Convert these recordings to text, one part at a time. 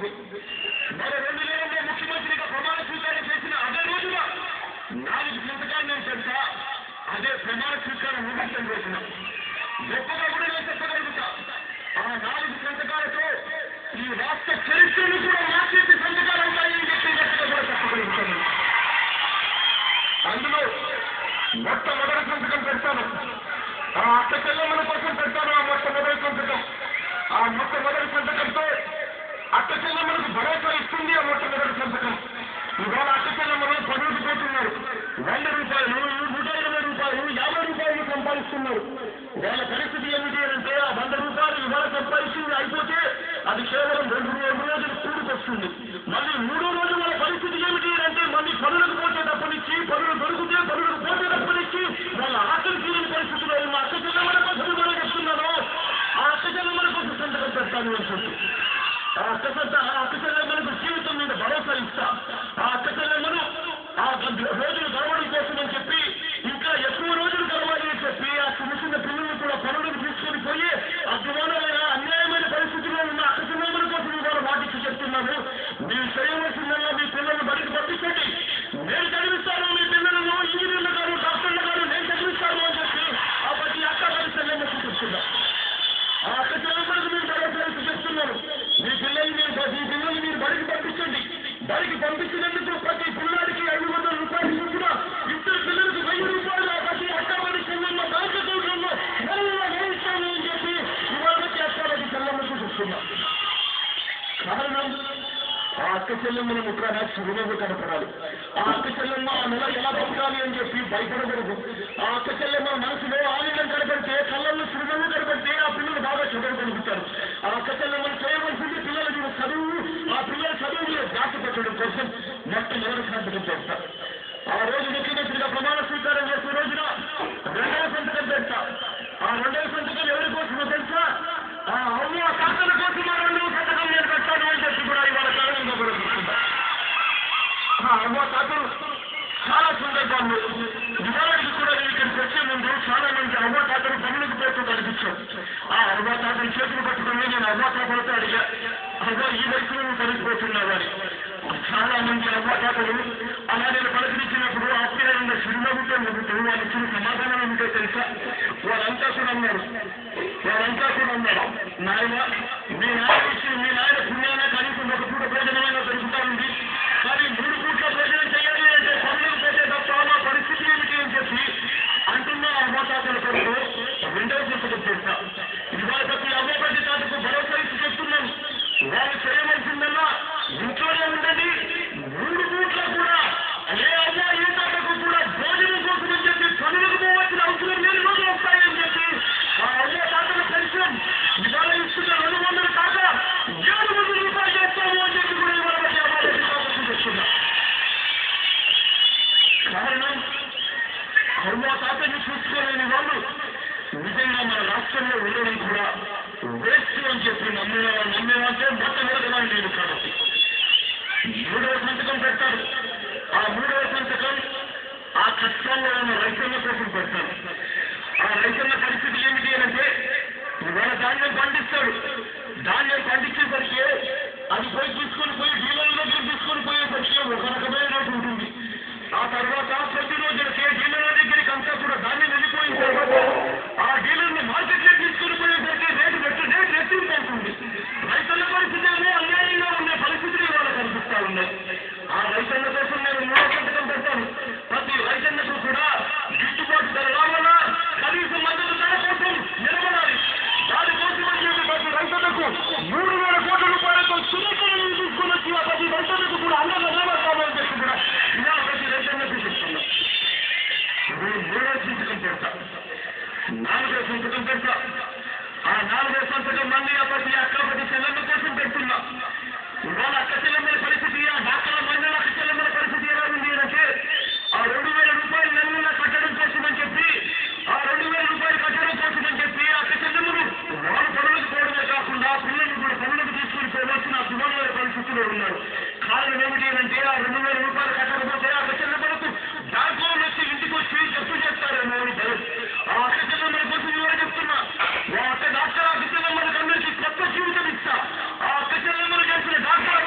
పోతుంది. మరి 2000లో ముఖ్యమంత్రిగా ప్రమాణ స్వీకారం చేసిన అదే రోజున 4 సంతకాలు నేను పెడతా, అదే ప్రమాణ స్వీకారం ముగించిన రోజున గొప్పగా కూడా నేను చెప్పగలుగుతా. ఆ 4 సంతకాలతో ఈ రాష్ట్ర చరిత్రను కూడా మార్చేసి సంతకాలు ఉంటాయని చెప్పి గట్టిగా కూడా చెప్పగలుగుతాను. అందులో మొట్టమొదటి సంతకం పెడతాను, ఆ అక్క చెల్లెమ్మల కోసం పెడతాను. ఆ మొట్టమొదటి సంతకం, ఆ మొట్టమొదటి సంతకంతో అక్క చెల్లెమ్మలకు భరోసా ఇస్తుంది. ఆ మొట్టమొదటి సంతకం ఇవాళ అక్క చెల్లెమ్మలు పనులకు పోతున్నారు. 100 రూపాయలు, 120 రూపాయలు, 50 రూపాయలు సంపాదిస్తున్నారు. వాళ్ళ పరిస్థితి ఏమిటి అంటే ఆ 100 రూపాయలు ఇవాళ సంపాదించింది అయిపోతే అది కేవలం 2 రోజులు కూడుకొస్తుంది. మళ్ళీ 3వ రోజు వాళ్ళ పరిస్థితి ఏమిటి అంటే మళ్ళీ పనులకు పోసేటప్పటిచ్చి, పనులు దొరికితే పనులకు పోసేటప్పటిచ్చి వాళ్ళ ఆకలి తీరని పరిస్థితిలో ఉన్న అక్క చెల్లెమ్మల కోసం కూడా చెప్తున్నాను. ఆ అక్క చెల్లెమ్మల కోసం సంతకం పెడతాను అని చెప్పి ఆ అక్క చెల్లెమ్మలకు జీవితం మీద భరోసా ఇస్తా. ఆ అక్క చెల్లెమ్మను ఆ రోజులు గడవడం కోసం అని చెప్పి ఇంకా ఎక్కువ రోజులు గడవాలి అని చెప్పి ఆ చిన్న చిన్న పిల్లలు కూడా పనులకు తీసుకొని పోయి అద్భుతమైన అన్యాయమైన పరిస్థితిలో ఉన్న అక్క చెల్లెమ్మల కోసం ఇవాళ మాటిచ్చి చెప్తున్నాను. మీరు చేయవలసిందల్లా మీ పిల్లలను బడికి పంపించండి, నేను చదివిస్తాను. మీ పిల్లలను ఇంజనీర్లు గారు, డాక్టర్లు గారు నేను చదివిస్తాను అని చెప్పి ఆ ప్రతి అక్క బడి చెల్లెమ్మకు చెప్తున్నా. ఆ అక్క చెల్లెమ్మలకు మీరు భరోసా ఇచ్చి చెప్తున్నాను. మీ పిల్లల్ని మీరు బడికి పంపించండి. బడికి పంపించినందుకు ప్రతి పిల్లాడికి 500 రూపాయలు చొప్పున, 2 పిల్లలకు 1000 రూపాయలు ప్రతి అక్కబడి చెల్లెమ్మ బ్యాంక్ అకౌంట్లలో వేయిస్తాను అని చెప్పి ఇవాళ అక్కబడి చెల్లెమ్మకు చెప్తున్నా. కారణం ఆ అక్క చెల్లెమ్మను ముఖ్యంగా చిరునవ్వు కనపడాలి. ఆ అక్క చెల్లెమ్మ ఆ నెల ఎలా బతకాలి అని చెప్పి భయపడకూడదు. ఆ అక్క చెల్లెమ్మ మనసులో ఆనందం కనపడితే, కళ్ళల్లో చిరునవ్వు కనపడితే ఆ పిల్లలు బాగా చదవగలుగుతారు. ఆ అక్క చెల్లెమ్మను చేయవలసింది పిల్లలకు చదువు, ఆ పిల్లల చదువులో జాతి పెట్టడం కోసం మొట్టమొదటి సంతకం పెడతా. ఆ రోజు ముఖ్యమంత్రిగా ప్రమాణ స్వీకారం చేసే రోజున 2వ సంతకం పెడతా. ఆ 2వ సంతకం ఎవరి కోసమో తెలుసా? ఆ అవ్వ తాతల కోసం ఆ 2వ సంతకం నేను పెట్టాను అని చెప్పి కూడా ఇవాళ కారణంగా కూడా చూస్తుంటా. ఆ అవ్వ తాతలు చాలా సందర్భాల్లో ఇవాళకి కూడా ఇక్కడికి వచ్చే ముందు చాలా మంది అవ్వ తాతలు పనులకు పోతూ కనిపించారు. ఆ అవ్వ తాతలు చేతులు పట్టుకుని నేను అవ్వ తాతలతో అడిగా, అవ్వ ఈ వయసులో నువ్వు పనికిపోతున్నావు అని. చాలా మంది అవ్వ తాతలు అలా నేను పలకరించినప్పుడు ఆప్యాయంగా చిరునవ్వుతో నవ్వుతూ వాళ్ళు ఇచ్చిన సమాధానం ఏమిటో తెలుసా? వాళ్ళంతా కూడా అన్నారు నాయన మీ నాయన పుణ్యాన కనీసం ఒక పూట భోజనమైనా దొరుకుతా ఉంది, కానీ 3 పూట్ల భోజనం చేయాలి అంటే పనులకు పోతే తప్ప మా పరిస్థితి ఏమిటి అని చెప్పి అంటున్న అవ్వ తాతల కొరకు 2వ సంతకం పెడతా. ఇవాళ ప్రతి అవ్వ ప్రతి తాతకు భరోసా ఇచ్చి చెప్తున్నాను. వాళ్ళు చేయవలసిందన్నా ఇంట్లోనే ఉండండి. 3 పూట్ల కూడా ఏ అవ్వ ఏ తాతకు కూడా భోజనం కోసం అని చెప్పి పనులకు పోవచ్చిన అవసరం లేని రోజులు వస్తాయని చెప్పి ఆ అవ్వ తాతల పెన్షన్ ఇవాళ ఇస్తున్న 200 కాక 700 రూపాయలు చేస్తాము అని చెప్పి కూడా ఇవాళ ప్రతి అవ్వ ప్రతి తాతకు చెప్తున్నా. కారణం అవ్వ తాతని చూసుకోలేని వాళ్ళు నిజంగా మన రాష్ట్రంలో ఉండడం కూడా వేస్ట్ అని చెప్పి నమ్మేవంటే మొట్టమొదటి నేను కాబట్టి 3వ సంతకం పెడతారు. ఆ 3వ సంతకం ఆ కష్టాల్లో ఉన్న రైతన్న కోసం పెడతారు. ఆ రైతన్న పరిస్థితి ఏమిటి అంటే ఇవాళ ధాన్యం పండిస్తాడు. ధాన్యం పండించేసరికి అది తీసుకొని పోయి డీలర్ల దగ్గర తీసుకొని పోయేసరికి ఒక రకమైన రేటు ఉంటుంది. ఆ తర్వాత ప్రతిరోజులకే డీలర్ల దగ్గరికి అంతా కూడా ధాన్యం వెళ్ళిపోయిన తర్వాత ఆ డీలర్ని మార్కెట్లో తీసుకొని పోయేసరికి రేటు రెట్టింపు అవుతుంది. రైతుల పరిస్థితి ఏమో అన్యాయంగా ఉండే పరిస్థితులు ఇవాళ కనిపిస్తా ఉన్నాయి. ఆ రైతన్న కోసం నేను 3వ సంతకం పెడతాను. ప్రతి రైతన్నకు కూడా గిట్టుబాటు ధర రావాలా, కనీసం మద్దతు ధర కోసం నిలబడాలి. దానికోసం అని చెప్పి ప్రతి రైతన్నకు 3,000 కోట్ల రూపాయలతో సురక్షణను తీసుకుని వచ్చి ఆ ప్రతి రైతన్నకు కూడా అందంగా నిలబడతామని చెప్పి కూడా ఇలా ప్రతి రైతన్నకు చెప్తున్నా. 3వ సంతకం పెడతా. 4వ సంతకం పెడతా. ఆ 4వ సంతకం మళ్ళీ ఆ ప్రతి అక్క ప్రతి చెల్లెమ్మ కోసం పెడుతున్నా. ఇవాళ అక్క చెల్లెమ్మల పరిస్థితి, ఆ డాక్టర్ మండల అక్క చెల్లెమ్మల పరిస్థితి ఎలా ఉంది అంటే ఆ 2,000 రూపాయలు నెలల కట్టడం కోసం అని చెప్పి ఆ 2,000 రూపాయలు కట్టడం కోసం అని చెప్పి అక్క చెల్లెమ్మలు వాళ్ళు పనులకు పోవడమే కాకుండా పిల్లలు కూడా పనులకు తీసుకుని పోవాల్సిన అద్భుతమైన పరిస్థితుల్లో ఉన్నారు. కారణం ఏమిటి అంటే ఆ 2,000 రూపాయలు కట్టకపోతే అక్క చెల్లెమ్మలకు దాంట్లో వచ్చి ఇంటికి వచ్చి జప్తు చేస్తారేమో అని భయం. ఆ అక్క చెల్లెమ్మల కోసం ఇవాళ చెప్తున్నా. డాక్టర్ అక్క చెల్లెమ్మలకు అందరికీ కొత్త జీవితం ఇస్తా. ఆ అక్క చెల్లెమ్మలు చేసిన డాక్టర్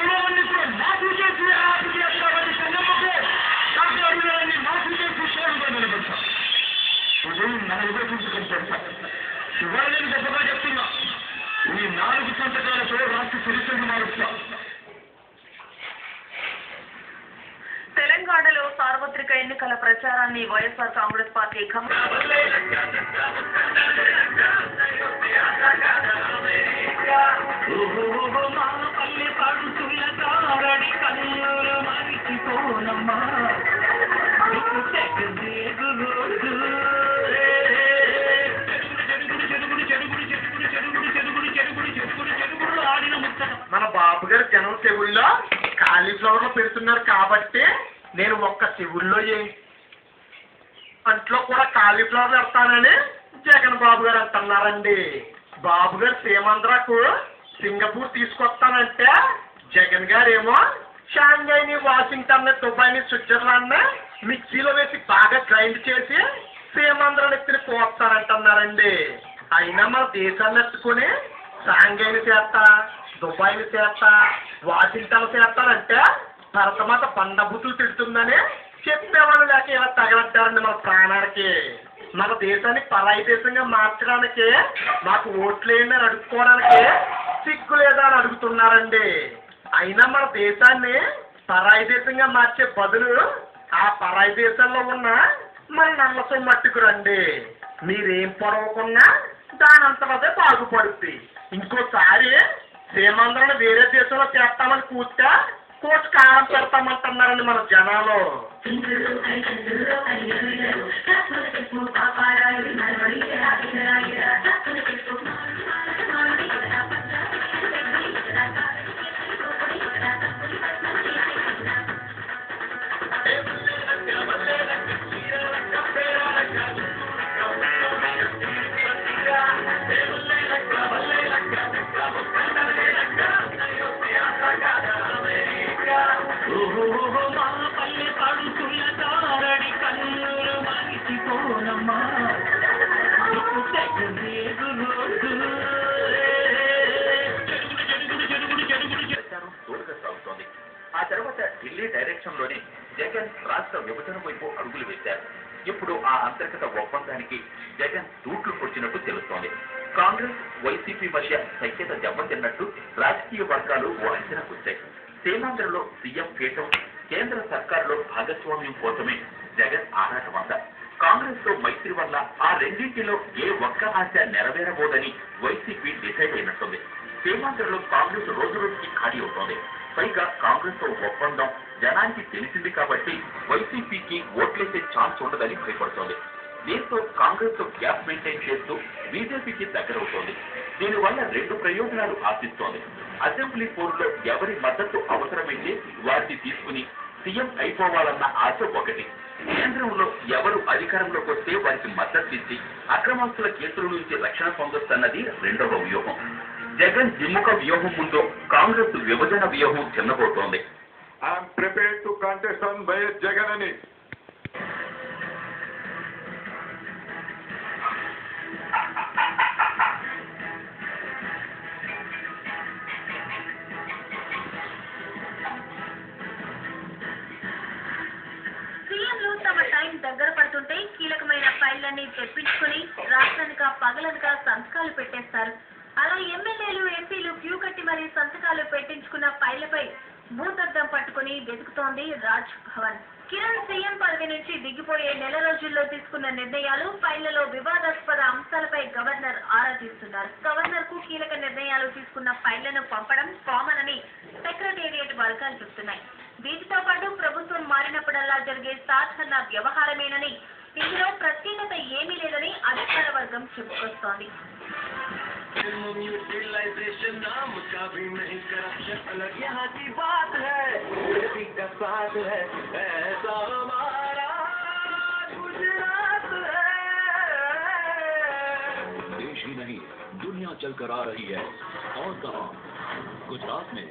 ఈ 4 సంతకాలతో రాష్ట్ర చరిత్రను మారుస్తాం. తెలంగాణలో సార్వత్రిక ఎన్నికల ప్రచారాన్ని వైఎస్ఆర్ కాంగ్రెస్ పార్టీ మన బాబు గారు జనం చెవుల్లో కాలీఫ్లవర్ లో పెడుతున్నారు కాబట్టి నేను ఒక్క చెవుల్లో అంట్లో కూడా కాలీఫ్లవర్ పెడతానని జగన్ బాబు గారు అంటున్నారండి. బాబు గారు సీమాంధ్రకు సింగపూర్ తీసుకొస్తానంటే జగన్ గారు ఏమో షాంఘైని, వాషింగ్టన్, దుబాయ్ని, స్విట్జర్లాండ్ మిక్సీలో వేసి బాగా గ్రైండ్ చేసి సీమాంధ్రను ఎత్తిని పోస్తానంటున్నారండి. అయినా మన దేశాన్ని ఎత్తుకుని షాంఘైని చేస్తా, దుబాయ్ని చేస్తా, వాషింగ్టన్ చేస్తానంటే భరతమాత బండబుతులు తిడుతుందని చెప్పేవాళ్ళు లేక ఇలా తగలట్టారండి మన ప్రాణానికి. మన దేశాన్ని పరాయి దేశంగా మార్చడానికి మాకు ఓట్లేని అడుక్కోవడానికి సిగ్గు లేదా అని అడుగుతున్నారండి. అయినా మన దేశాన్ని పరాయి దేశంగా మార్చే బదులు ఆ పరాయి దేశాల్లో ఉన్న మన నల్లసొ మట్టుకు రండి. మీరేం పొడవకున్నా దాని అంతటదే బాగుపడుద్ది. ఇంకోసారి సీమాంధ్రను వేరే దేశంలో చేస్తామని కూర్చా కోచ్ కారం పెడతామంటున్నారండి మన జనాలు. ఆ తర్వాత ఢిల్లీ డైరెక్షన్ లోని జగన్ రాష్ట్ర విభజన వైపు అడుగులు వేశారు. ఇప్పుడు ఆ అంతర్గత ఒప్పందానికి జగన్ తూట్లు పొడిచినట్టు తెలుస్తోంది. కాంగ్రెస్, వైసీపీ మధ్య సఖ్యత దెబ్బతిన్నట్టు రాజకీయ వర్గాలు ఓ అంచనాకు వచ్చాయి. సీమాంధ్రలో సీఎం పీఠం, కేంద్ర సర్కారులో భాగస్వామ్యం కోసమే జగన్ ఆరాటమంతా. కాంగ్రెస్ తో మైత్రి వల్ల ఆ రెండింటిలో ఏ ఒక్క ఆశ నెరవేరబోదని వైసీపీ డిసైడ్ అయినట్టుంది. సీమాంధ్రలో కాంగ్రెస్ రోజు రోజుకి ఖాళీ అవుతోంది. పైగా కాంగ్రెస్ తో ఒప్పందం జనానికి తెలిసింది కాబట్టి వైసీపీకి ఓట్లేసే ఛాన్స్ ఉండదని భయపడుతోంది. దీంతో కాంగ్రెస్ తో గ్యాప్ మెయింటైన్ చేస్తూ బీజేపీకి దగ్గరవుతోంది. దీనివల్ల 2 ప్రయోజనాలు ఆశిస్తోంది. అసెంబ్లీ పోరులో ఎవరి మద్దతు అవసరమైతే వాటిని తీసుకుని సీఎం అయిపోవాలన్న ఆశ ఒకటి. కేంద్రంలో ఎవరు అధికారంలోకి వస్తే వారికి మద్దతు ఇచ్చి అక్రమాస్తుల కేసుల నుంచి రక్షణ పొందొచ్చన్నది రెండవ వ్యూహం. జగన్ దిమ్ముక వ్యూహం ముందు కాంగ్రెస్ విభజన వ్యూహం చిన్నబోతోంది. I'm prepared to contest on YS Jagan అని. సీఎంలు తమ టైం దగ్గర పడుతుంటే కీలకమైన ఫైళ్లన్నీ తెప్పించుకుని రాష్ట్రానికి పగలనుగా సంతకాలు పెట్టేస్తారు. అలా ఎమ్మెల్యేలు, ఎంపీలు క్యూ కట్టి మరీ సంతకాలు పెట్టించుకున్న ఫైళ్లపై భూతద్దం పట్టుకుని వెతుకుతోంది రాజ్ భవన్. కిరణ్ సీఎం పదవి నుంచి దిగిపోయే నెల రోజుల్లో తీసుకున్న నిర్ణయాలు, ఫైళ్లలో వివాదాస్పద అంశాలపై గవర్నర్ ఆరా తీస్తున్నారు. గవర్నర్ కు కీలక నిర్ణయాలు తీసుకున్న ఫైళ్లను పంపడం కామన్ అని సెక్రటేరియట్ వర్గాలు చెబుతున్నాయి. వీటితో పాటు ప్రభుత్వం మారినప్పుడల్లా జరిగే సాధారణ వ్యవహారమేనని, ఇందులో ప్రత్యేకత ఏమీ లేదని అధికార వర్గం చెప్పుకొస్తోంది. नाम का भी नहीं करप्शन अलग यहाँ की बात है, का साथ है ऐसा हमारा गुजरात है। देश ही नहीं दुनिया चल कर आ रही है और कहाँ गुजरात में